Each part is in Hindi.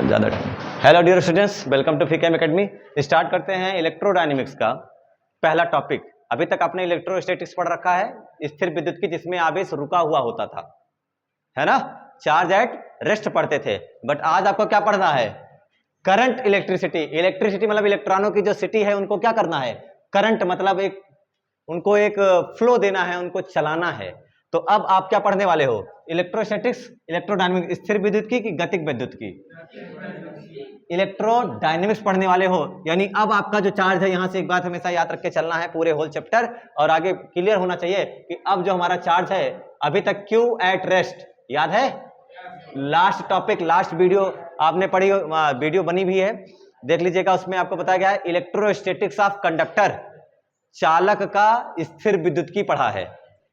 ज़्यादा hello dear students, welcome to फीकेम एकेडमी। स्टार्ट करते हैं इलेक्ट्रोडायनेमिक्स का पहला टॉपिक। अभी तक आपने इलेक्ट्रोस्टैटिक्स पढ़ रखा है, स्थिर विद्युत की, जिसमें आवेश रुका हुआ होता था, है ना। चार्ज एट रेस्ट पढ़ते थे। बट आज आपको क्या पढ़ना है? Current electricity. इलेक्ट्रिसिटी मतलब इलेक्ट्रॉनों की जो सिटी है उनको क्या करना है? करंट मतलब उनको एक फ्लो देना है, उनको चलाना है। तो अब आप क्या पढ़ने वाले हो? इलेक्ट्रोस्टैटिक्स, इलेक्ट्रोडायनेमिक्स, स्थिर विद्युत की कि गतिज विद्युत की? इलेक्ट्रोडायनेमिक्स पढ़ने वाले हो। यानी अब आपका जो चार्ज है, यहां से एक बात हमेशा याद रख के चलना है पूरे होल चैप्टर, और आगे क्लियर होना चाहिए कि अब जो हमारा चार्ज है अभी तक क्यू एट रेस्ट, याद है? लास्ट टॉपिक, लास्ट वीडियो आपने पढ़ी, वीडियो बनी भी है, देख लीजिएगा। उसमें आपको बताया गया है इलेक्ट्रोस्टैटिक्स ऑफ कंडक्टर, चालक का स्थिर विद्युत की पढ़ा है।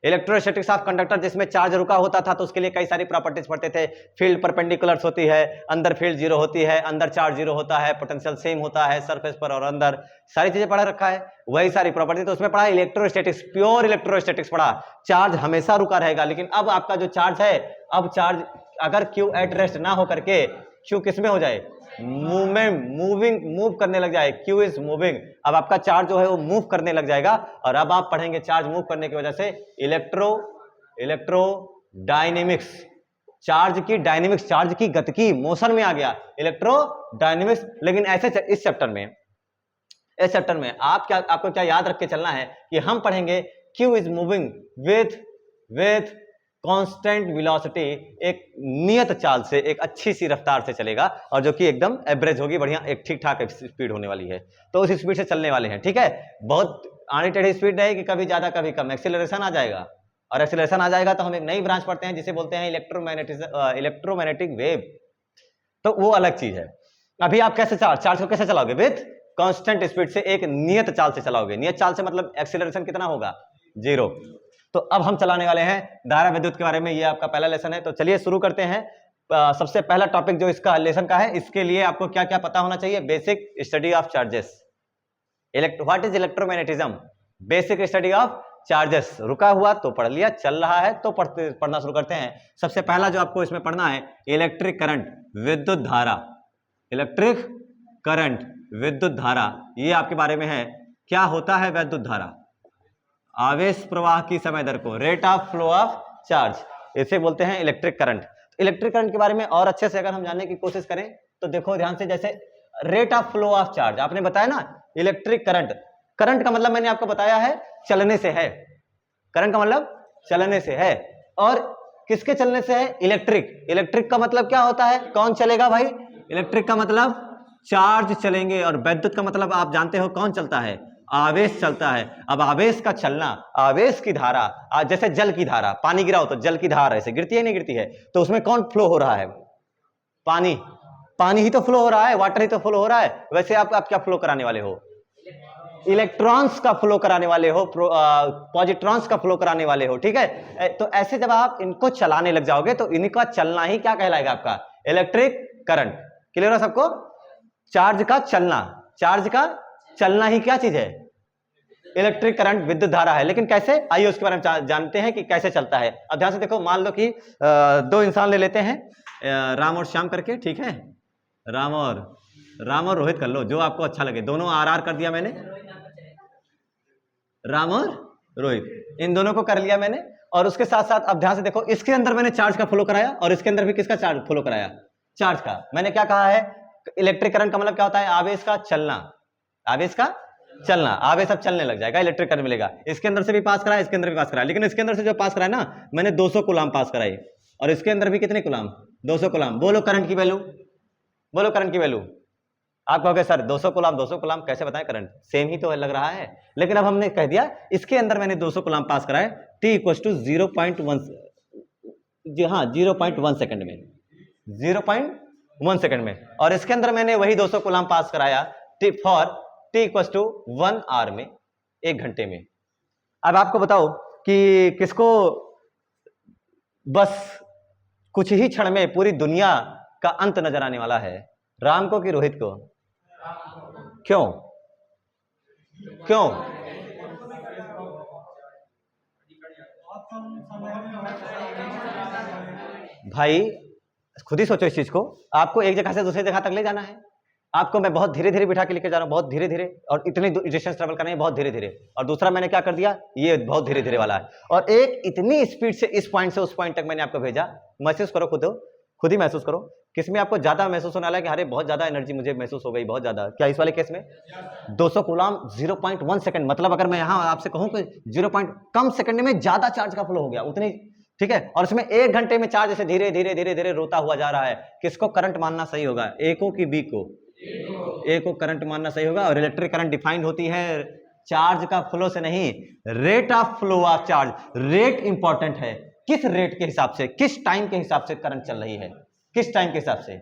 इलेक्ट्रोस्टैटिक्स ऑफ कंडक्टर, जिसमें चार्ज रुका होता था तो उसके लिए कई सारी प्रॉपर्टीज पढ़ते थे। फील्ड परपेंडिकुलर्स होती है, अंदर फील्ड जीरो होती है, अंदर चार्ज जीरो होता है, पोटेंशियल सेम होता है सरफेस पर और अंदर, सारी चीजें पढ़ा रखा है, वही सारी प्रॉपर्टी। तो उसमें पढ़ा इलेक्ट्रोस्टैटिक्स, प्योर इलेक्ट्रोस्टैटिक्स पढ़ा। चार्ज हमेशा रुका रहेगा, लेकिन अब आपका जो चार्ज है, अब चार्ज अगर क्यू एट रेस्ट ना हो करके क्यू किस में हो जाए? मूवमेंट, मूव करने लग जाए, क्यू इज मूविंग। अब आपका चार्ज जो है वो मूव करने लग जाएगा, और अब आप पढ़ेंगे चार्ज मूव करने की वजह से इलेक्ट्रोडायनेमिक्स। चार्ज की डायनेमिक्स, चार्ज की गतिकी, मोशन में आ गया इलेक्ट्रोडायनेमिक्स। लेकिन ऐसे इस चैप्टर में आपको क्या याद रख के चलना है कि हम पढ़ेंगे Q is moving with constant velocity, एक नियत चाल से, एक अच्छी सी रफ्तार से चलेगा, और जो कि एकदम एवरेज होगी, बढ़िया एक ठीक ठाक स्पीड होने वाली है। तो उस स्पीड से चलने वाले हैं, ठीक है। बहुत आड़ी टेढ़ी स्पीड नहीं कि कभी ज्यादा कभी कम, एक्सीलरेशन आ जाएगा। और एक्सीलरेशन आ जाएगा तो हम एक नई ब्रांच पढ़ते हैं जिसे बोलते हैं इलेक्ट्रोमैग्नेटिक वेव। तो वो अलग चीज है। अभी आप कैसे चार्ज को कैसे चलाओगे? विथ कांस्टेंट स्पीड से, एक नियत चाल से चलाओगे। नियत चाल से मतलब एक्सीलरेशन कितना होगा? 0। तो अब हम चलाने वाले हैं धारा विद्युत के बारे में। ये आपका पहला लेसन है, तो चलिए शुरू करते हैं। सबसे पहला टॉपिक जो इसका लेसन का है, इसके लिए आपको क्या क्या पता होना चाहिए? Basic study of charges. What is electromagnetism? Basic study of charges. रुका हुआ तो पढ़ लिया, चल रहा है तो पढ़ना शुरू करते हैं। सबसे पहला जो आपको इसमें पढ़ना है, इलेक्ट्रिक करंट, विद्युत धारा। इलेक्ट्रिक करंट, विद्युत धारा, ये आपके बारे में है। क्या होता है विद्युत धारा? आवेश प्रवाह की समय दर को, rate of flow of charge, इसे बोलते हैं इलेक्ट्रिक करंट। इलेक्ट्रिक करंट के बारे में और अच्छे से अगर हम जानने की कोशिश करें तो देखो ध्यान से, जैसे rate of flow of charge आपने बताया ना, इलेक्ट्रिक करंट, करंट का मतलब मैंने आपको बताया है चलने से है। करंट का मतलब चलने से है, और किसके चलने से है? इलेक्ट्रिक। इलेक्ट्रिक का मतलब क्या होता है? कौन चलेगा भाई? इलेक्ट्रिक का मतलब चार्ज चलेंगे, और विद्युत का मतलब आप जानते हो कौन चलता है? आवेश चलता है। अब आवेश का चलना, आवेश की धारा, जैसे जल की धारा, पानी गिराओ तो जल की धारा ऐसे गिरती है नहीं गिरती है, तो उसमें कौन फ्लो हो रहा है? पानी। पानी ही तो फ्लो हो रहा है, वाटर ही तो फ्लो हो रहा है। वैसे आप क्या फ्लो कराने वाले हो? इलेक्ट्रॉन्स का फ्लो कराने वाले हो, पॉजिट्रॉन्स का फ्लो कराने वाले हो, ठीक है। तो ऐसे जब आप इनको चलाने लग जाओगे तो इनका चलना ही क्या कहलाएगा? आपका इलेक्ट्रिक करंट। क्लियर है सबको? चार्ज का चलना, चार्ज का चलना ही क्या चीज है? इलेक्ट्रिक करंट, विद्युत धारा है। लेकिन कैसे, आइए उसके बारे में जानते हैं कि कैसे चलता है। अब ध्यान से देखो, मान लो कि दो इंसान ले लेते हैं, राम और श्याम करके, ठीक है। राम और रोहित कर लो, जो आपको अच्छा लगे। दोनों आर कर दिया मैंने, राम और रोहित, इन दोनों को कर लिया मैंने। और उसके साथ साथ अब ध्यान से देखो, इसके अंदर मैंने चार्ज का फ्लो कराया, और इसके अंदर भी किसका चार्ज फ्लो कराया? चार्ज का। मैंने क्या कहा है? इलेक्ट्रिक करंट का मतलब क्या होता है? आवेश का चलना, आवेश का चलना। आवेश अब चलने लग जाएगा, इलेक्ट्रिक करंट मिलेगा। इसके अंदर से भी पास कराया, इसके अंदर भी पास कराया, लेकिन इसके अंदर से जो पास कराया ना, मैंने 200 कूलाम पास कराई, और इसके अंदर भी कितने कूलाम? 200 कूलाम। बोलो करंट की वैल्यू, बोलो करंट की वैल्यू। आप कहोगे सर 200 कूलाम कैसे बताएं? करंट सेम ही तो लग रहा है। लेकिन अब हमने कह दिया इसके अंदर मैंने 200 कूलाम पास कराए, T = 0.1, जी हाँ 0.1 सेकंड में, 0.1 सेकंड में। और इसके अंदर मैंने वही 200 कूलाम पास कराया फॉर T = 1 आवर में, 1 घंटे में। अब आपको बताओ कि किसको बस कुछ ही क्षण में पूरी दुनिया का अंत नजर आने वाला है? राम को कि रोहित को? क्यों? क्यों? भाई खुद ही सोचो इस चीज को, आपको एक जगह से दूसरी जगह तक ले जाना है, आपको मैं बहुत धीरे धीरे बिठा के लेके जा रहा हूँ, बहुत धीरे धीरे, और इतनी डिस्टेंस ट्रेवल करना है बहुत धीरे धीरे, और दूसरा मैंने क्या कर दिया, ये बहुत धीरे धीरे वाला है, और एक इतनी स्पीड से इस पॉइंट से उस पॉइंट तक मैंने आपको भेजा। महसूस करो, खुद ही महसूस करो, किसमें आपको ज्यादा महसूस होने वाला है कि अरे बहुत ज्यादा एनर्जी मुझे महसूस हो गई, बहुत ज्यादा, क्या इस वाले केस में 200 कूलाम 0.1 सेकंड, मतलब अगर मैं यहाँ आपसे कहूँ कि 0. कम सेकंड में ज्यादा चार्ज का फ्लो हो गया उतनी, ठीक है, और इसमें 1 घंटे में चार्ज ऐसे धीरे धीरे धीरे धीरे रोता हुआ जा रहा है। किसको करंट मानना सही होगा, ए को कि बी को? ए को करंट मानना सही होगा। और इलेक्ट्रिक करंट डिफाइंड होती है चार्ज का फ्लो से नहीं, rate of flow of charge. Rate important है, किस रेट के हिसाब से, किस टाइम के हिसाब से करंट चल रही है, किस टाइम के हिसाब से,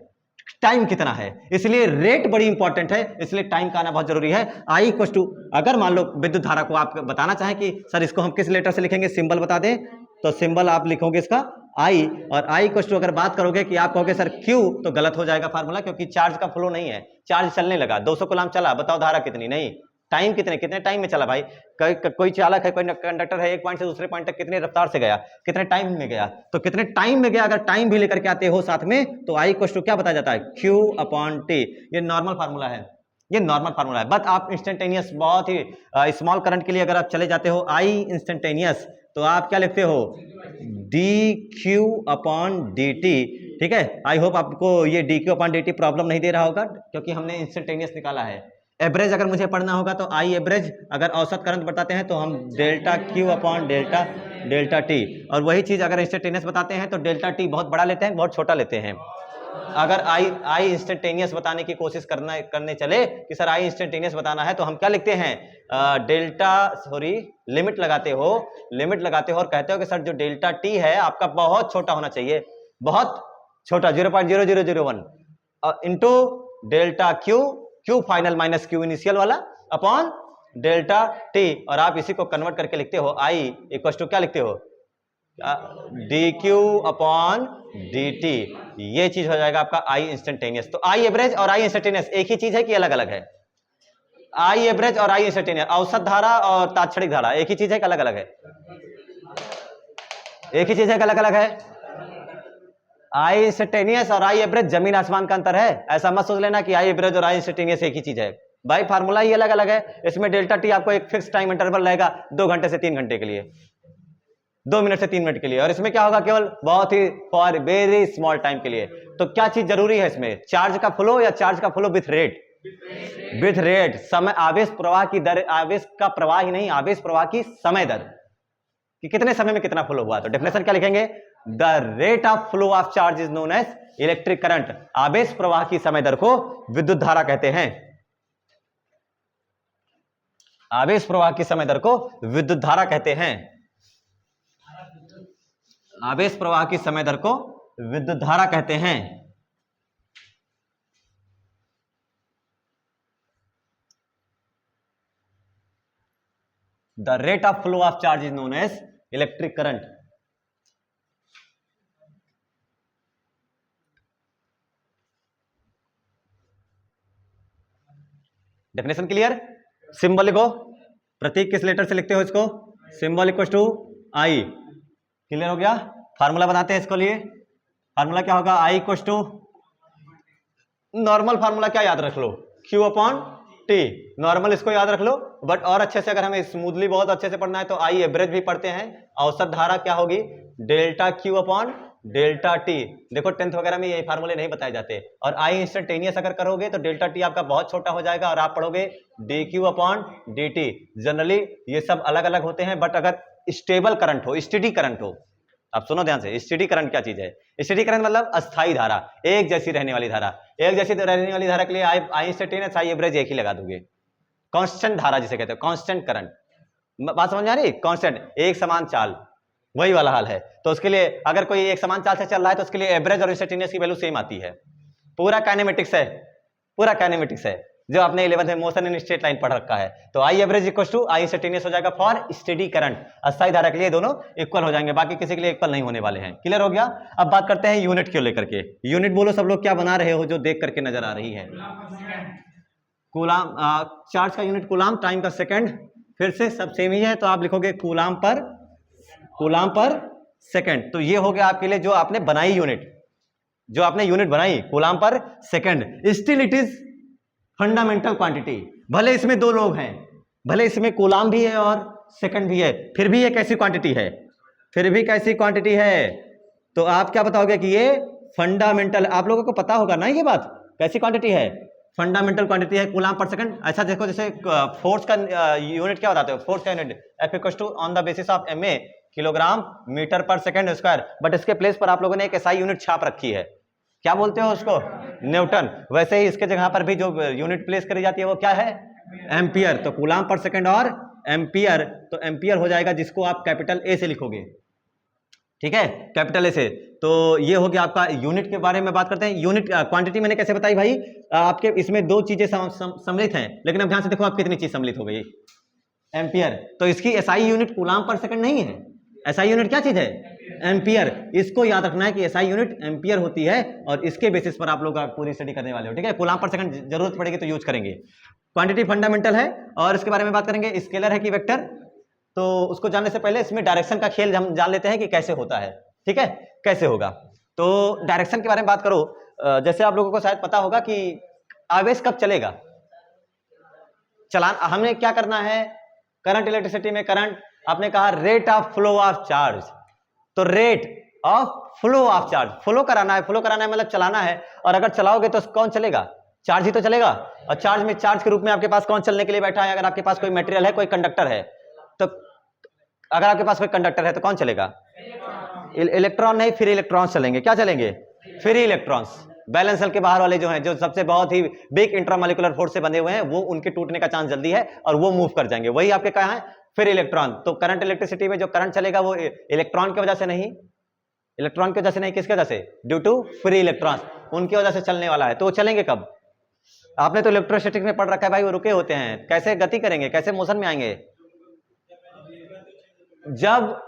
टाइम कितना है, इसलिए रेट बड़ी इंपॉर्टेंट है, इसलिए टाइम का आना बहुत जरूरी है। आई इक्वल टू, अगर मान लो विद्युत धारा को आप बताना चाहें कि सर इसको हम किस लेटर से लिखेंगे, सिंबल बता दें, तो सिंबल आप लिखोगे इसका आई, और आई इक्वल टू अगर बात करोगे कि आप कहोगे सर क्यू, तो गलत हो जाएगा फार्मूला, क्योंकि चार्ज का फ्लो नहीं है, चार्ज चलने लगा, 200 कूलाम चला, बताओ धारा कितनी, नहीं, टाइम कितने टाइम में चला भाई, कोई चालक है, कोई कंडक्टर है, एक पॉइंट से दूसरे पॉइंट तक कितने रफ्तार से गया, कितने टाइम में गया, तो कितने टाइम में गया, अगर टाइम भी लेकर के आते हो साथ में, तो आई इक्वल टू क्या बताया जाता है, क्यू अपॉन टी। ये नॉर्मल फार्मूला है, ये नॉर्मल फार्मूला है, बट आप इंस्टेंटेनियस बहुत ही स्मॉल करंट के लिए अगर आप चले जाते हो आई इंस्टेंटेनियस, तो आप क्या लिखते हो, D q upon d T, ठीक है। आई होप आपको ये D q upon d T problem नहीं दे रहा होगा, क्योंकि हमने इंस्टेंटेनियस निकाला है। एवरेज अगर मुझे पढ़ना होगा तो आई एवरेज, अगर औसत करंट बताते हैं तो हम delta Q upon delta T, और वही चीज अगर इंस्टेंटेनियस बताते हैं तो डेल्टा टी बहुत बड़ा लेते हैं, बहुत छोटा लेते हैं। अगर आई इंस्टेंटेनियस बताने की कोशिश करने चले कि सर आई इंस्टेंटेनियस बताना है, तो हम क्या लिखते हैं, डेल्टा, सॉरी, लिमिट लगाते हो और कहते हो कि सर जो डेल्टा टी है आपका बहुत छोटा होना चाहिए, बहुत छोटा, 0.0001 into delta Q final minus Q initial वाला अपॉन डेल्टा टी, और आप इसी को कन्वर्ट करके लिखते हो आई इक्वल टू क्या लिखते हो, D q upon d T, ये चीज हो जाएगा आपका आई इंस्टेंटेनियस। तो आई एवरेज और आई इंस्टेंटेनियस एक ही चीज है कि अलग अलग है, आई एवरेज और आई इंस्टेंटेनियस, औसत धारा और तात्क्षणिक धारा एक ही चीज है कि अलग अलग है, एक ही चीज है कि अलग अलग है। आई इंस्टेंटेनियस और आई एवरेज जमीन आसमान का अंतर है, ऐसा मत सोच लेना कि आई एवरेज और आई इंस्टेंटेनियस एक ही चीज है भाई, फार्मूला ही अलग अलग है। इसमें डेल्टा टी आपको एक फिक्स टाइम इंटरवल रहेगा 2 घंटे से 3 घंटे के लिए, 2 मिनट से 3 मिनट के लिए, और इसमें क्या होगा, केवल बहुत ही फॉर वेरी स्मॉल टाइम के लिए। तो क्या चीज जरूरी है इसमें, चार्ज का फ्लो या चार्ज का flow with rate, with rate, समय, आवेश प्रवाह की दर, आवेश का प्रवाह ही नहीं, आवेश प्रवाह की समय दर, कि कितने समय में कितना फ्लो हुआ। तो डेफिनेशन क्या लिखेंगे, the rate of flow of charge is known as electric current, आवेश प्रवाह की समय दर को विद्युत धारा कहते हैं, आवेश प्रवाह की समय दर को विद्युत धारा कहते हैं, आवेश प्रवाह की समय दर को विद्युत धारा कहते हैं। The rate of flow of charge is known as electric current. Definition clear, symbol लिखो, प्रतीक किस लेटर से लिखते हो इसको, symbol equal to I, clear हो गया। फार्मूला बनाते हैं इसको लिए, फार्मूला क्या होगा, आई इक्वल टू, नॉर्मल फार्मूला क्या याद रख लो, क्यू अपॉन टी, नॉर्मल इसको याद रख लो, बट और अच्छे से अगर हमें स्मूथली बहुत अच्छे से पढ़ना है तो आई एवरेज भी पढ़ते हैं, औसत धारा क्या होगी, delta Q upon delta T. देखो 10th वगैरह में ये फार्मूले नहीं बताए जाते। और आई इंस्टेंटेनियस अगर करोगे तो डेल्टा टी आपका बहुत छोटा हो जाएगा और आप पढ़ोगे D q upon d T. Generally ये सब अलग अलग होते हैं, बट अगर स्टेबल करंट हो, स्टेडी करंट हो, आप सुनो ध्यान से, स्टेडी करंट क्या चीज है, स्टेडी करंट मतलब अस्थाई धारा, एक जैसी रहने वाली धारा, एक जैसी रहने वाली धारा के लिए आई इंस्टेंटेनियस आई एवरेज एक ही लगा दोगे। कांस्टेंट धारा जिसे कहते हैं, कांस्टेंट करंट, बात समझ में आ रही, कांस्टेंट, एक समान चाल, वही वाला हाल है। तो उसके लिए अगर कोई एक समान चाल से चल रहा है तो उसके लिए एवरेज और इंस्टेंटेनियस की वैल्यू सेम आती है। पूरा काइनेमेटिक्स है, पूरा काइनेमेटिक्स है जो आपने 11th में मोशन इन स्ट्रेट लाइन पढ़ रखा है। तो I average equal to I instantaneous हो जाएगा फॉर स्टेडी करंट, अस्थायी धारा के लिए दोनों इक्वल हो जाएंगे, बाकी किसी के लिए इक्वल नहीं होने वाले हैं। क्लियर हो गया। अब बात करते हैं यूनिट को लेकर के। यूनिट बोलो सब लोग, क्या बना रहे हो जो देख करके नजर आ रही है, कूलाम, चार्ज का यूनिट कूलाम, टाइम का सेकंड, फिर से सब सेम ही है तो आप लिखोगे कूलाम पर सेकंड। तो ये हो गया आपके लिए जो आपने बनाई यूनिट, जो आपने यूनिट बनाई कूलाम पर second, still it is fundamental quantity. भले इसमें दो लोग हैं, भले इसमें कूलाम भी है और सेकंड भी है, फिर भी ये कैसी क्वांटिटी है, फिर भी कैसी क्वांटिटी है। तो आप क्या बताओगे कि ये फंडामेंटल, आप लोगों को पता होगा ना ये बात, कैसी क्वांटिटी है, फंडामेंटल क्वांटिटी है कूलाम पर सेकंड। ऐसा देखो जैसे फोर्स का यूनिट क्या बताते हो, फोर्स का unit F equal to on the basis of MA kilogram metre per second square, but इसके प्लेस पर आप लोगों ने एक SI यूनिट छाप रखी है, क्या बोलते हो उसको, न्यूटन। वैसे ही इसके जगह पर भी जो यूनिट प्लेस करी जाती है वो क्या है, एम्पियर। तो कूलाम पर सेकंड और एम्पियर, तो एम्पियर हो जाएगा जिसको आप कैपिटल A से लिखोगे, ठीक है, कैपिटल A से। तो ये हो गया आपका यूनिट के बारे में बात करते हैं। यूनिट क्वांटिटी मैंने कैसे बताई भाई, आपके इसमें दो चीजें सम्मिलित हैं, लेकिन अब ध्यान से देखो आप कितनी चीज सम्मिलित हो गई, एम्पियर। तो इसकी SI यूनिट कूलाम पर सेकंड नहीं है, SI यूनिट क्या चीज है, एम्पियर। इसको याद रखना है कि SI यूनिट एम्पियर होती है और इसके बेसिस पर आप लोग पूरी स्टडी करने वाले हो, ठीक है। कूलाम पर सेकंड जरूरत पड़ेगी तो यूज करेंगे। क्वांटिटी फंडामेंटल है और इसके बारे में बात करेंगे, स्केलर है कि वेक्टर। तो उसको जानने से पहले इसमें डायरेक्शन का खेल हम जान लेते हैं कि कैसे होता है, ठीक है, कैसे होगा। तो डायरेक्शन के बारे में बात करो, जैसे आप लोगों को शायद पता होगा कि आवेश कब चलेगा, चलान हमें क्या करना है, करंट इलेक्ट्रिसिटी में करंट, आपने कहा rate of flow of charge, तो rate of flow of charge, flow कराना है, फ्लो कराना है मतलब चलाना है। और अगर चलाओगे तो कौन चलेगा, चार्ज ही तो चलेगा। और चार्ज में, चार्ज के रूप में आपके पास कौन चलने के लिए बैठा है, अगर आपके पास कोई मटेरियल है, कोई कंडक्टर है, तो अगर आपके पास कोई कंडक्टर है तो कौन चलेगा, इलेक्ट्रॉन नहीं, फ्री इलेक्ट्रॉन्स चलेंगे। क्या चलेंगे, फ्री इलेक्ट्रॉन्स। बैलेंस सेल के बाहर वाले जो हैं, जो सबसे बहुत ही बिग इंट्रामोलिकुलर फोर्स से बंधे हुए हैं, वो उनके टूटने का चांस जल्दी है और वो मूव कर जाएंगे, वही आपके कहा है फ्री इलेक्ट्रॉन। तो करंट इलेक्ट्रिसिटी में जो करंट चलेगा वो इलेक्ट्रॉन की वजह से नहीं, इलेक्ट्रॉन की वजह से नहीं, किसकी वजह से, ड्यू टू फ्री इलेक्ट्रॉन्स, उनकी वजह से चलने वाला है। तो वो चलेंगे कब, आपने तो इलेक्ट्रोस्टैटिक्स में पढ़ रखा है भाई, वो रुके होते हैं, कैसे गति करेंगे, कैसे मोशन में आएंगे, जब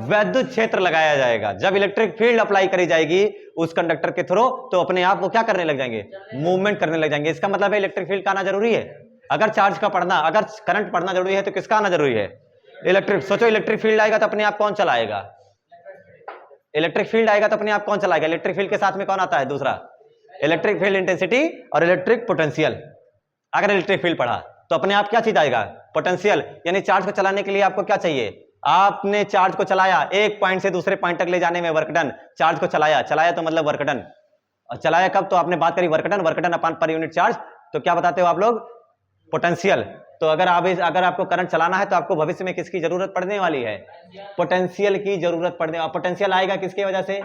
वैद्युत क्षेत्र लगाया जाएगा, जब इलेक्ट्रिक फील्ड अप्लाई करी जाएगी उस कंडक्टर के थ्रू, तो अपने आप वो क्या करने लग जाएंगे, मूवमेंट करने लग जाएंगे। इसका मतलब है इलेक्ट्रिक फील्ड का आना जरूरी है। अगर चार्ज का पढ़ना, अगर करंट पढ़ना जरूरी है तो किसका आना जरूरी है, इलेक्ट्रिक। सोचो इलेक्ट्रिक फील्ड आएगा तो अपने आप कौन चलाएगा, इलेक्ट्रिक फील्ड आएगा तो अपने आप कौन चलाएगा, इलेक्ट्रिक फील्ड के साथ में कौन आता है, दूसरा इलेक्ट्रिक फील्ड इंटेंसिटी और इलेक्ट्रिक पोटेंशियल। अगर इलेक्ट्रिक फील्ड पढ़ा तो अपने आप क्या चीज आएगा, पोटेंशियल। यानी चार्ज को चलाने के लिए आपको क्या चाहिए, आपने चार्ज को चलाया, एक पॉइंट से दूसरे पॉइंट तक ले जाने में वर्क डन, चार्ज को चलाया, चलाया तो मतलब वर्क डन। और चलाया कब, तो आपने बात करी work done, work done upon per unit charge, तो क्या बताते हो आप लोग, पोटेंशियल। तो अगर आपको करंट चलाना है तो आपको भविष्य में किसकी जरूरत पड़ने वाली है, पोटेंशियल की जरूरत पड़ने वाली। पोटेंशियल आएगा किसकी वजह से,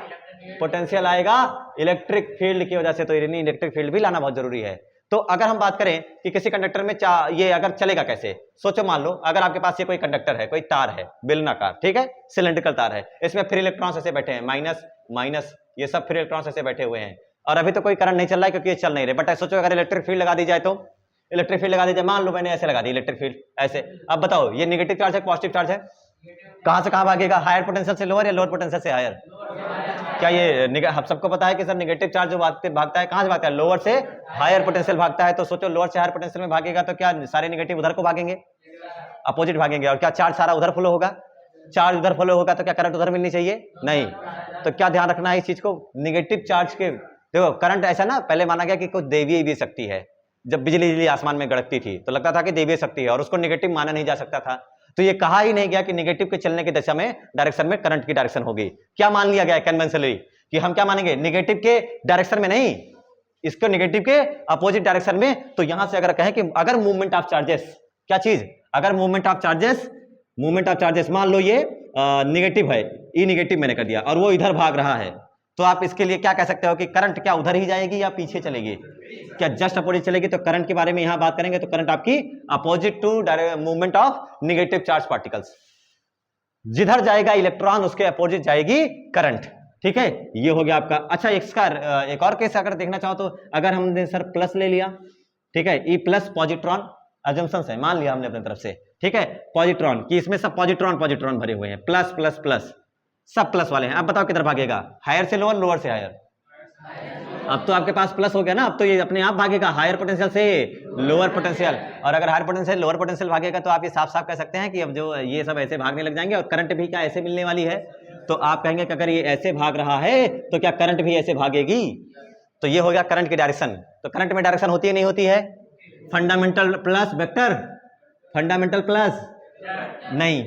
पोटेंशियल आएगा इलेक्ट्रिक फील्ड की वजह से। तो इलेक्ट्रिक फील्ड भी लाना बहुत जरूरी है। तो अगर हम बात करें कि किसी कंडक्टर में ये अगर चलेगा कैसे, सोचो मान लो अगर आपके पास ये कोई कंडक्टर है, कोई तार है बेलनाकार, ठीक है, सिलेंड्रिकल तार है, इसमें फ्री इलेक्ट्रॉन्स ऐसे बैठे हैं, माइनस माइनस, ये सब फ्री इलेक्ट्रॉन्स ऐसे बैठे हुए हैं, और अभी तो कोई करंट नहीं चल रहा है क्योंकि ये चल नहीं रहे। बट सोचो अगर इलेक्ट्रिक फील्ड लगा दी जाए, तो इलेक्ट्रिक फील्ड लगा दी जाए, मान लो मैंने ऐसे लगा दी इलेक्ट्रिक फील्ड ऐसे। अब बताओ ये नेगेटिव चार्ज है पॉजिटिव चार्ज है, कहां से कहां भागेगा, हायर पोटेंशियल से लोअर या लोअर पोटेंशियल से हायर। क्या ये हम सबको पता है कि सर नेगेटिव चार्ज जो भागता है कहां से भागता है, लोअर से हायर पोटेंशियल भागता है। तो सोचो लोअर से हायर पोटेंशियल में भागेगा तो क्या सारे नेगेटिव उधर को भागेंगे, अपोजिट भागेंगे, और क्या चार्ज सारा उधर फ्लो होगा, चार्ज उधर फ्लो होगा तो क्या करंट उधर मिलनी चाहिए, नहीं। तो क्या ध्यान रखना है इस चीज को, नेगेटिव चार्ज के, देखो करंट ऐसा ना पहले माना गया कि कोई देवीय शक्ति है, जब बिजली आसमान में गड़कती थी तो लगता था कि देवीय शक्ति है और उसको नेगेटिव माना नहीं जा सकता था। तो ये कहा ही नहीं गया कि नेगेटिव के चलने की दिशा में डायरेक्शन में करंट की डायरेक्शन होगी। क्या मान लिया गया कन्वेंशनली कि हम क्या मानेंगे, नेगेटिव के डायरेक्शन में नहीं, इसको नेगेटिव के अपोजिट डायरेक्शन में। तो यहां से अगर कहें कि अगर मूवमेंट ऑफ चार्जेस, क्या चीज, अगर मूवमेंट ऑफ चार्जेस मान लो ये नेगेटिव है, ई नेगेटिव मैंने कर दिया और वो इधर भाग रहा है, तो आप इसके लिए क्या कह सकते हो कि करंट क्या उधर ही जाएगी या पीछे चलेगी, क्या जस्ट अपोजिट चलेगी। तो करंट के बारे में यहां बात करेंगे तो करंट आपकी opposite to movement of negative charge particles, जिधर जाएगा इलेक्ट्रॉन उसके अपोजिट जाएगी करंट, ठीक है। ये हो गया आपका। अच्छा इसका एक और केस अगर देखना चाहो तो अगर हमने सर प्लस ले लिया, ठीक है, ई प्लस पॉजिट्रॉन, अजम्पशन है, मान लिया हमने अपनी तरफ से, ठीक है, पॉजिट्रॉन कि इसमें सब पॉजिट्रॉन भरे हुए हैं, प्लस प्लस प्लस सब प्लस वाले हैं। अब बताओ किधर भागेगा, हायर से लोअर, लोअर से हायर। अब तो आपके पास प्लस हो गया ना, अब तो ये अपने आप भागेगा हायर पोटेंशियल से लोअर पोटेंशियल, और अगर हायर पोटेंशियल लोअर पोटेंशियल भागेगा तो आप ये साफ साफ कह सकते हैं कि अब जो ये सब ऐसे भागने लग जाएंगे और करंट भी क्या ऐसे मिलने वाली है, तो आप कहेंगे कि अगर ये ऐसे भाग रहा है तो क्या करंट भी ऐसे भागेगी? तो ये हो गया करंट की डायरेक्शन। तो करंट में डायरेक्शन होती है नहीं होती है? Fundamental plus vector, fundamental plus नहीं,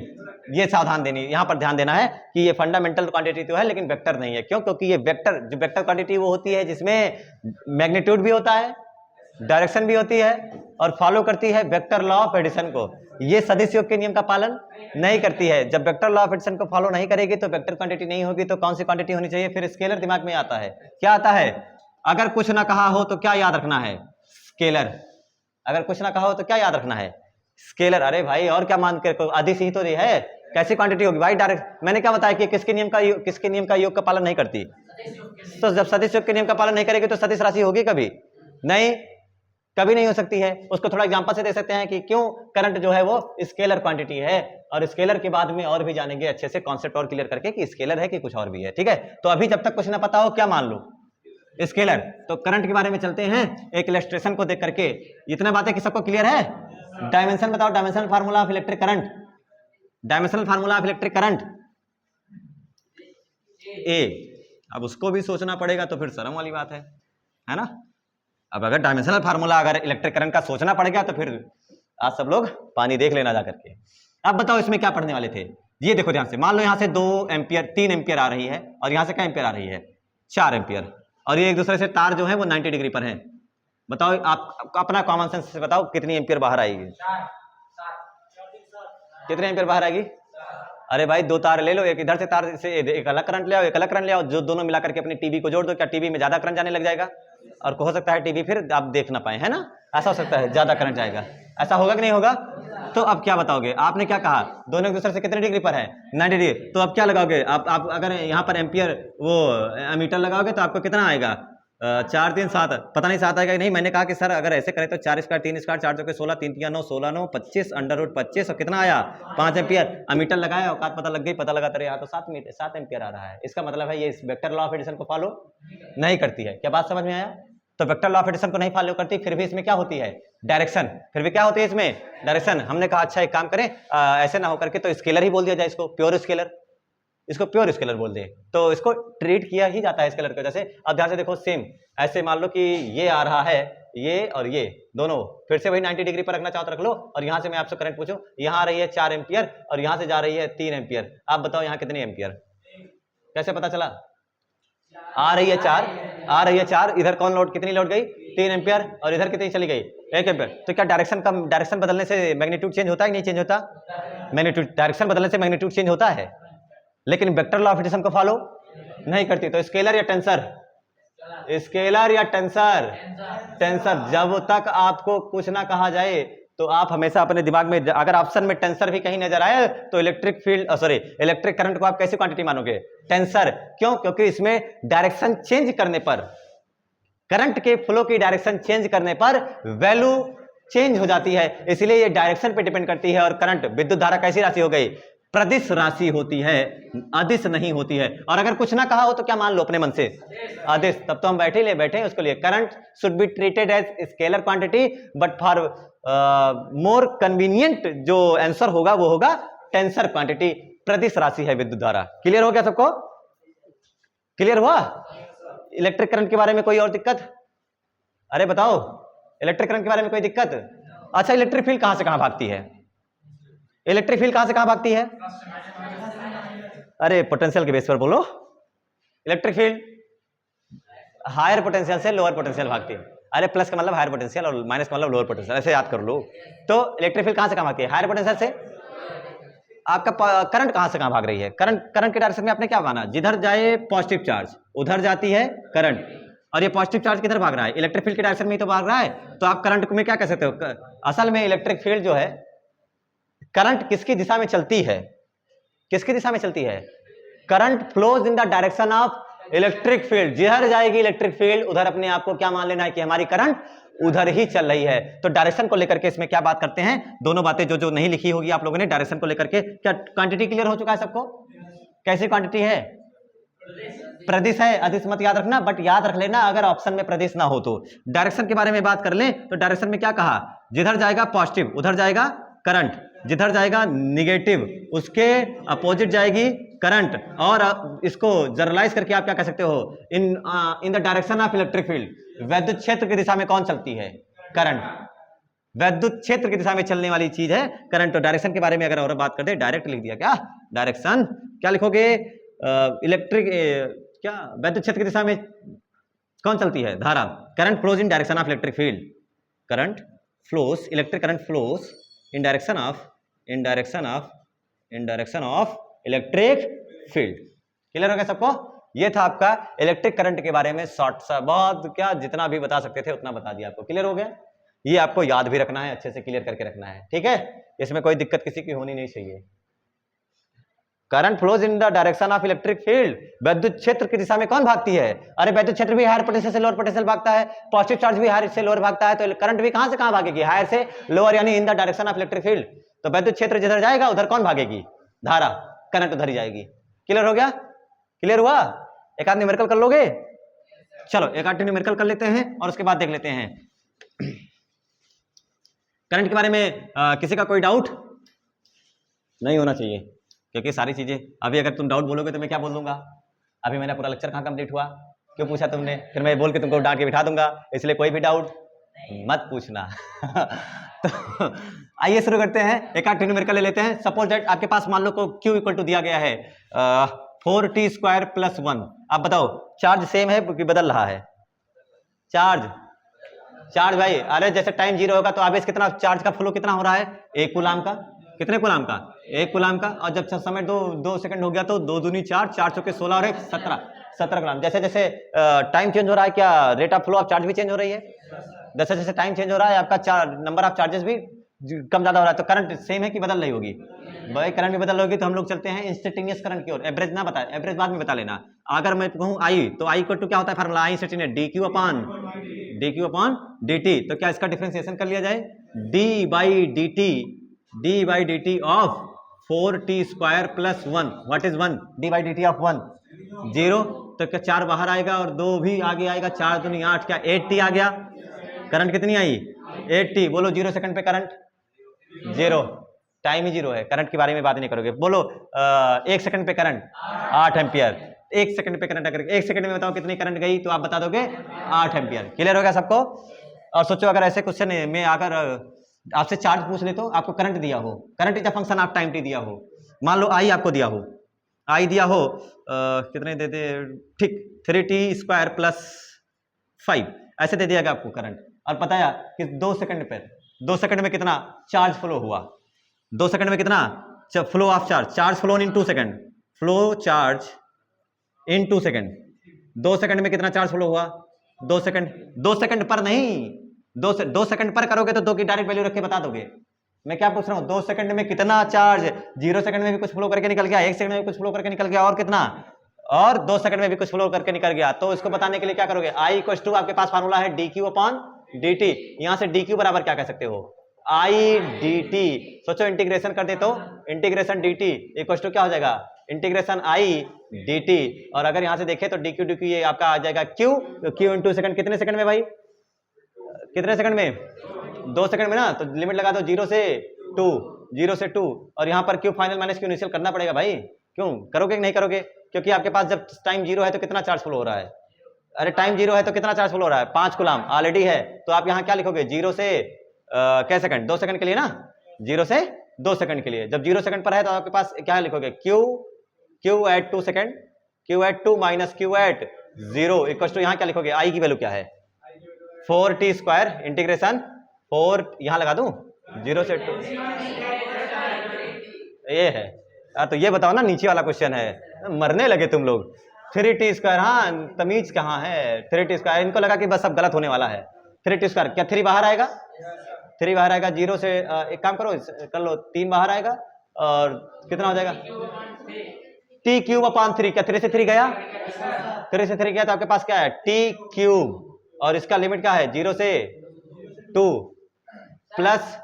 ये सावधान देनी, यहां पर ध्यान देना है कि ये फंडामेंटल क्वांटिटी तो है लेकिन वेक्टर नहीं है। क्यों? क्योंकि ये वेक्टर, जो वेक्टर क्वांटिटी वो होती है जिसमें मैग्नीट्यूड भी होता है, डायरेक्शन भी होती है और फॉलो करती है वेक्टर लॉ ऑफ एडिशन को। ये सदिश योग के नियम का पालन नहीं करती है। जब वेक्टर लॉ ऑफ एडिशन को फॉलो नहीं करेगी तो वेक्टर क्वांटिटी नहीं होगी। तो कौन सी क्वांटिटी होनी चाहिए? फिर स्केलर दिमाग में आता है। क्या आता है? अगर कुछ ना कहा हो तो क्या याद रखना है? स्केलर। अगर कुछ ना कहा हो तो क्या याद रखना है? स्केलर। अरे भाई और क्या मान कर, आदिश ही तो ये है, कैसी क्वांटिटी होगी भाई? डायरेक्ट मैंने क्या बताया कि किसके नियम का योग का पालन नहीं करती? तो जब सदिश योग के नियम का पालन नहीं करेगी तो सदिश राशि होगी कभी नहीं, कभी नहीं हो सकती है। उसको थोड़ा एग्जांपल से दे सकते हैं कि क्यों करंट जो है वो स्केलर क्वांटिटी है, और स्केलर के बाद में और भी जानेंगे अच्छे से कॉन्सेप्ट और क्लियर करके कि स्केलर है कि कुछ और भी है। ठीक है, तो अभी जब तक कुछ ना पता हो क्या मान लो? स्केलर। तो करंट के बारे में चलते हैं एक इलस्ट्रेशन को देख करके। इतने बातें कि सबको क्लियर है? डायमेंशन बताओ, dimensional formula of electric current, dimensional formula of electric current A. अब उसको भी सोचना पड़ेगा तो फिर शर्म वाली बात है ना? अब अगर डायमेंशनल फार्मूला अगर इलेक्ट्रिक करंट का सोचना पड़ गया तो फिर आज सब लोग पानी देख लेना जा करके। अब बताओ इसमें क्या पढ़ने वाले थे? ये देखो ध्यान से, मान लो यहाँ से 2 एम्पियर 3 एम्पियर आ रही है और यहाँ से क्या एम्पियर आ रही है? 4 एम्पियर, और ये एक दूसरे से तार जो है वो 90 डिग्री पर है। बताओ आप अपना कॉमन सेंस से बताओ कितनी एम्पियर बाहर आएगी? कितने एम्पियर बाहर आएगी? अरे भाई 2 तार ले लो, एक इधर से तार से एक अलग करंट ले आओ, एक अलग करंट ले आओ, जो दोनों मिला करके अपनी टीवी को जोड़ दो। क्या टीवी में ज्यादा करंट जाने लग जाएगा? और हो सकता है टीवी फिर आप देख ना पाए, है ना? ऐसा हो सकता है, ज्यादा करंट जाएगा। ऐसा होगा कि नहीं होगा? तो अब क्या बताओगे? आपने क्या कहा? दोनों एक दूसरे से कितने डिग्री पर है? 90 डिग्री। तो अब क्या लगाओगे आप अगर यहाँ पर एम्पियर वो एमीटर लगाओगे तो आपको कितना आएगा? 4 3 7, पता नहीं 7 आएगा कि नहीं। मैंने कहा कि सर अगर ऐसे करें तो 4 स्क्वायर 3 स्क्वायर 4 चौके 16 3 3 9 16 9 25 √25 और कितना आया? 5 एम्पियर। अमीटर लगाया, औकात पता लग गई, पता लगा तेरे यहाँ तो 7 एम्पियर आ रहा है। इसका मतलब है ये इस वेक्टर लॉ ऑफ एडिशन को फॉलो नहीं करती है। क्या बात समझ में आया? तो वेक्टर लॉ ऑफ एडिशन को नहीं फॉलो करती, फिर भी इसमें क्या होती है? डायरेक्शन। फिर भी क्या होती है इसमें? डायरेक्शन। हमने कहा अच्छा एक काम करें, ऐसे ना होकर के तो स्केलर ही बोल दिया जाए, इसको प्योर स्केलर, इसको प्योर स्केलर बोल दे। तो इसको ट्रीट किया ही जाता है स्केलर को। जैसे अब ध्यान से देखो, सेम ऐसे मान लो कि ये आ रहा है, ये और ये दोनों, फिर से वही 90 डिग्री पर रखना चाहो तो रख लो। और यहाँ से मैं आपसे करंट पूछूं, यहाँ आ रही है 4 एम्पियर और यहाँ से जा रही है 3 एम्पियर। आप बताओ यहाँ कितनी एम्पियर? कैसे पता चला? आ रही है 4, आ रही है 4, इधर कौन लोड, कितनी लोड गई? 3 एम्पियर, और इधर कितनी चली गई? 1 एम्पियर। तो क्या डायरेक्शन बदलने से मैग्नीट्यूड चेंज होता है कि नहीं चेंज होता? मैग्नीट्यूड, डायरेक्शन बदलने से मैग्नीट्यूड चेंज होता है, लेकिन वेक्टर लॉ ऑफ एडिशन को फॉलो नहीं करती। तो स्केलर या टेंसर? स्केलर या टेंसर? टेंसर। जब तक आपको कुछ ना कहा जाए तो आप हमेशा अपने दिमाग में, अगर ऑप्शन में टेंसर भी कहीं नजर आए तो इलेक्ट्रिक फील्ड इलेक्ट्रिक करंट को आप कैसी क्वांटिटी मानोगे? टेंसर। क्यों? क्योंकि इसमें डायरेक्शन चेंज करने पर, करंट के फ्लो की डायरेक्शन चेंज करने पर वैल्यू चेंज हो जाती है, इसलिए ये डायरेक्शन पे डिपेंड करती है। और करंट, विद्युत धारा कैसी राशि हो गई? प्रदिश राशि होती है, अदिश नहीं होती है। और अगर कुछ ना कहा हो तो क्या मान लो अपने मन से? अदिश। तब तो हम बैठे उसको लिए current should be treated as scalar quantity, but for more convenient जो आंसर होगा वो होगा टेंसर क्वांटिटी, प्रदिश राशि है विद्युत धारा। क्लियर हो गया सबको? क्लियर हुआ? इलेक्ट्रिक करंट के बारे में कोई और दिक्कत? अरे बताओ, इलेक्ट्रिक करंट के बारे में कोई दिक्कत? अच्छा, इलेक्ट्रिक फील्ड कहां से कहां भागती है? इलेक्ट्रिक फील्ड कहां से कहां भागती है? अरे पोटेंशियल के बेस पर बोलो। इलेक्ट्रिक फील्ड हायर पोटेंशियल से लोअर पोटेंशियल भागती है। अरे प्लस का मतलब हायर पोटेंशियल और माइनस का मतलब लोअर पोटेंशियल, ऐसे याद कर लो। तो इलेक्ट्रिक फील्ड कहां से कहां भागती है? हायर पोटेंशियल से। आपका करंट कहां से कहां भाग रही है? करंट के डायरेक्शन में आपने क्या माना? जिधर जाए पॉजिटिव चार्ज उधर जाती है करंट, और ये पॉजिटिव चार्ज किधर भाग रहा है? इलेक्ट्रिक फील्ड के डायरेक्शन में ही तो भाग रहा है। तो आप करंट में क्या कह सकते हो? असल में इलेक्ट्रिक फील्ड जो है, करंट किसकी दिशा में चलती है? किसकी दिशा में चलती है? Current flows in the direction of electric field. जिधर जाएगी इलेक्ट्रिक फील्ड उधर अपने आप को क्या मान लेना है कि हमारी करंट उधर ही चल रही है। तो डायरेक्शन को लेकर के इसमें क्या बात करते हैं? दोनों बातें जो नहीं लिखी होगी आप लोगों ने, डायरेक्शन को लेकर के। क्या क्वांटिटी क्लियर हो चुका है सबको? कैसी क्वांटिटी है? प्रदिश है, अदिश मत याद रखना, बट याद रख लेना अगर ऑप्शन में प्रदिश ना हो तो। डायरेक्शन के बारे में बात कर लें तो डायरेक्शन में क्या कहा? जिधर जाएगा पॉजिटिव उधर जाएगा करंट, जिधर जाएगा निगेटिव उसके अपोजिट जाएगी करंट, और इसको जनरलाइज करके आप क्या कह सकते हो, in the direction of electric field, वैद्युत क्षेत्र की दिशा में कौन चलती है, करंट। वैद्युत क्षेत्र की दिशा में चलने वाली चीज है करंट। तो डायरेक्शन के बारे में अगर और बात करते, डायरेक्ट लिख दिया, क्या डायरेक्शन, क्या लिखोगे, इलेक्ट्रिक, क्या वैद्युत क्षेत्र की दिशा में कौन चलती है, धारा। Current flows in direction of electric field, current flows, electric current flows in direction of electric field. Clear हो गया सबको? ये था आपका इलेक्ट्रिक करंट के बारे में शॉर्ट सा, बहुत क्या जितना भी बता सकते थे उतना बता दिया आपको। क्लियर हो गया? ये आपको याद भी रखना है, अच्छे से क्लियर करके रखना है, ठीक है। इसमें कोई दिक्कत किसी की होनी नहीं चाहिए। Current flows in the direction of electric field, वैद्युत क्षेत्र की दिशा में कौन भागती है? अरे वैद्युत क्षेत्र भी हायर पोटेंशियल से लोअर पोटेंशियल भागता है, पॉजिटिव चार्ज भी हायर से लोअर भागता है, तो करंट भी कहां से कहां भागेगी, हायर से लोअर, यानी in the direction of electric field. तो वैद्युत क्षेत्र जिधर जाएगा उधर कौन भागेगी, धारा, करंट उधर ही जाएगी। क्लियर हो गया? क्लियर हुआ? एक आध न्यूमेरिकल कर लोगे? चलो एक आध न्यूमेरिकल कर लेते हैं और उसके बाद देख लेते हैं करंट के बारे में। किसी का कोई डाउट नहीं होना चाहिए, क्योंकि सारी चीजें अभी अगर तुम डाउट बोलोगे तो मैं क्या बोल दूंगा, अभी मेरा पूरा लेक्चर कहाँ कंप्लीट हुआ, क्यों पूछा तुमने, फिर मैं बोल के तुमको डांट के बिठा दूंगा, इसलिए कोई भी डाउट मत पूछना। तो आइए शुरू करते हैं, एक आध न्यूमेरिकल ले लेते हैं। सपोज दैट आपके पास मान लो को Q इक्वल टू दिया गया है 4t स्क्वायर प्लस 1। आप बताओ चार्ज सेम है कि बदल रहा है, चार्ज भाई, अरे जैसे टाइम 0 होगा तो आवेश कितना, चार्ज का फ्लो कितना हो रहा है, 1 कूलाम का, कितने कूलाम का, 1 कूलाम का। और जब समय 2 सेकंड हो गया तो 2 दूनी 4, 4 चौके 16 और 1 17 कूलाम। जैसे जैसे टाइम चेंज हो रहा है, क्या rate of flow of charge भी चेंज हो रही है? जैसे जैसे टाइम चेंज हो रहा है आपका नंबर ऑफ चार्जेस भी कम ज्यादा हो रहा है। तो करंट सेम है कि बदल रही होगी? भाई करंट भी बदल रही होगी, तो हम लोग चलते हैं इंस्टेंटेनियस करंट की ओर। एवरेज ना बताए, एवरेज बाद में बता लेना। अगर मैं कहूँ आई, तो आई इक्वल टू क्या होता है formula, I instantaneous d q upon d t. तो क्या इसका डिफरेंशिएशन कर लिया जाए, d by d t of 4t square plus 1। What is 1? D by d t of 1 0। तो क्या 4 बाहर आएगा और 2 भी आगे आएगा, 4 दूनी 8, क्या 8t आ गया। करंट कितनी आई, 8t। बोलो 0 सेकंड पे करंट 0, टाइम ही 0 है, करंट के बारे में बात नहीं करोगे। बोलो 1 सेकंड पे करंट 8 एम्पियर। 1 सेकंड पे करंट, अगर 1 सेकंड में बताओ कितनी करंट गई तो आप बता दोगे 8 एम्पियर। क्लियर हो गया सबको? और सोचो अगर ऐसे क्वेश्चन में अगर आपसे चार्ज पूछ ले तो आपको करंट दिया हो, current is a function of time T दिया हो, मान लो आई आपको दिया हो, आई दिया हो कितने दे दे, ठीक 3t स्क्वायर प्लस 5 ऐसे दे दिया गया आपको करंट, और बताया कि 2 सेकंड पर 2 सेकंड में कितना चार्ज फ्लो हुआ, 2 सेकंड में कितना flow of charge flow in 2 second, flow charge in 2 second. 2 second में कितना चार्ज फ्लो हुआ, 2 सेकंड पर नहीं, 2 सेकंड पर करोगे तो 2 की डायरेक्ट वैल्यू रख के बता दोगे। मैं क्या पूछ रहा हूँ, 2 सेकंड में कितना चार्ज, 0 सेकंड में भी कुछ फ्लो करके निकल गया, 1 सेकंड में भी कुछ फ्लो करके निकल गया, और कितना, और 2 सेकंड में भी कुछ फ्लो करके निकल गया। तो इसको बताने के लिए क्या करोगे, आई इक्वल टू आपके पास फार्मूला है d q upon d t. यहां से डी क्यू बराबर क्या कह सकते हो, आई डी टी। सोचो इंटीग्रेशन कर दे तो integration d t equal to क्या हो जाएगा, इंटीग्रेशन आई डी टी। और अगर यहां से देखें तो डी क्यू ये आपका आ जाएगा क्यू, क्यू इंटू सेकंड, कितने सेकंड में भाई, कितने सेकंड में, 2 सेकंड में ना। तो लिमिट लगा दो 0 से 2, और यहाँ पर Q final minus Q initial करना पड़ेगा भाई। क्यों करोगे कि नहीं करोगे, क्योंकि आपके पास जब टाइम 0 है तो कितना चार्ज फ्लो हो रहा है, अरे टाइम 0 है तो कितना चार्ज फ्लो हो रहा है, 5 कूलाम ऑलरेडी है। तो आप यहाँ क्या लिखोगे, 0 से क्या सेकंड, 2 सेकंड के लिए ना, 0 से 2 सेकंड के लिए। जब 0 सेकंड पर है तो आपके पास क्या लिखोगे, q at 2 second, q at 2 minus q at 0 equal to यहाँ क्या लिखोगे, आई की वैल्यू क्या है 4t स्क्वायर इंटीग्रेशन 4, यहां लगा दूं 0 से 2, ये है। तो ये बताओ ना, नीचे वाला क्वेश्चन है, मरने लगे तुम लोग। 3t स्क्वायर, हाँ तमीज कहाँ है, 3t स्क्वायर, इनको लगा कि बस अब गलत होने वाला है। 3t स्क्वायर क्या 3 बाहर आएगा, 3 बाहर आएगा, 0 से एक काम करो कर लो, 3 बाहर आएगा और कितना हो जाएगा t क्यूब अपॉन 3, क्या 3 से 3 गया, 3 से 3 गया तो आपके पास क्या है t क्यूब, और इसका लिमिट क्या है 0 से 2 प्लस,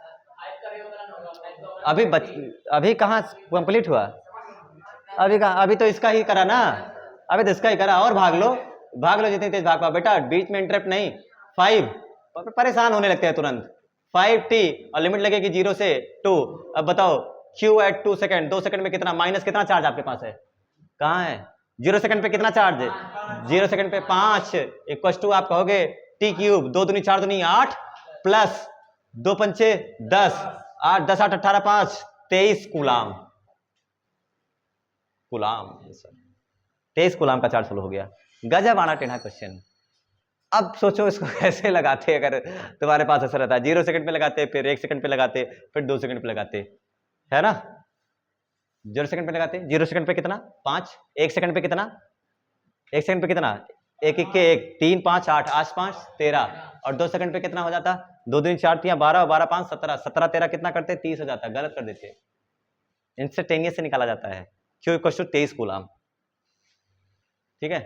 अभी कहाँ कंप्लीट हुआ, अभी कहाँ, अभी तो इसका ही करा ना, अभी तो इसका ही करा, और भाग लो जितनी तेज भाग पाओ बेटा, बीच में इंटरप्ट नहीं। 5 परेशान होने लगते हैं तुरंत, 5t और लिमिट लगेगी 0 से 2। अब बताओ q एट 2 सेकंड, 2 सेकंड में कितना माइनस कितना चार्ज आपके पास है, कहाँ है? 0 सेकंड पे कितना चार्ज है? 0 सेकंड पे 5 इक्वल टू आप कहोगे टी क्यूब, 2 दूनी 4 दूनी 8 प्लस 2 पंचे 10, 8 10 8 18 5 23 कूलाम। कूलाम 23 कूलाम का चार्ज फुल हो गया। गजब आना टेढ़ा क्वेश्चन। अब सोचो इसको कैसे लगाते अगर तुम्हारे पास ऐसा रहता है। 0 सेकंड पे लगाते, फिर 1 सेकंड पे लगाते, फिर 2 सेकंड पे लगाते, है ना? 0 सेकंड पे लगाते, 0 सेकंड पे कितना 5, 1 सेकंड पे कितना, 1 सेकंड पे कितना 1 1 के 1 3 5 8 8 5 13 और 2 सेकंड पे कितना हो जाता 2 दूनी 4 3 12 12 5 17 17 13 कितना करते 30 हो जाता। गलत कर देते, इंस्टेंटेनियस से निकाला जाता है। Q equal to 23 coulomb. ठीक है,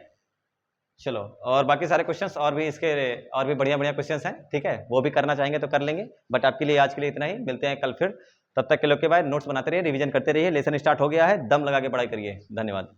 चलो और बाकी सारे क्वेश्चंस और भी इसके और भी बढ़िया बढ़िया क्वेश्चंस हैं। ठीक है, वो भी करना चाहेंगे तो कर लेंगे, बट आपके लिए आज के लिए इतना ही। मिलते हैं कल फिर, तब तक के लोग के बाद नोट्स बनाते रहिए, रिवीजन करते रहिए। लेसन स्टार्ट हो गया है, दम लगा के पढ़ाई करिए। धन्यवाद।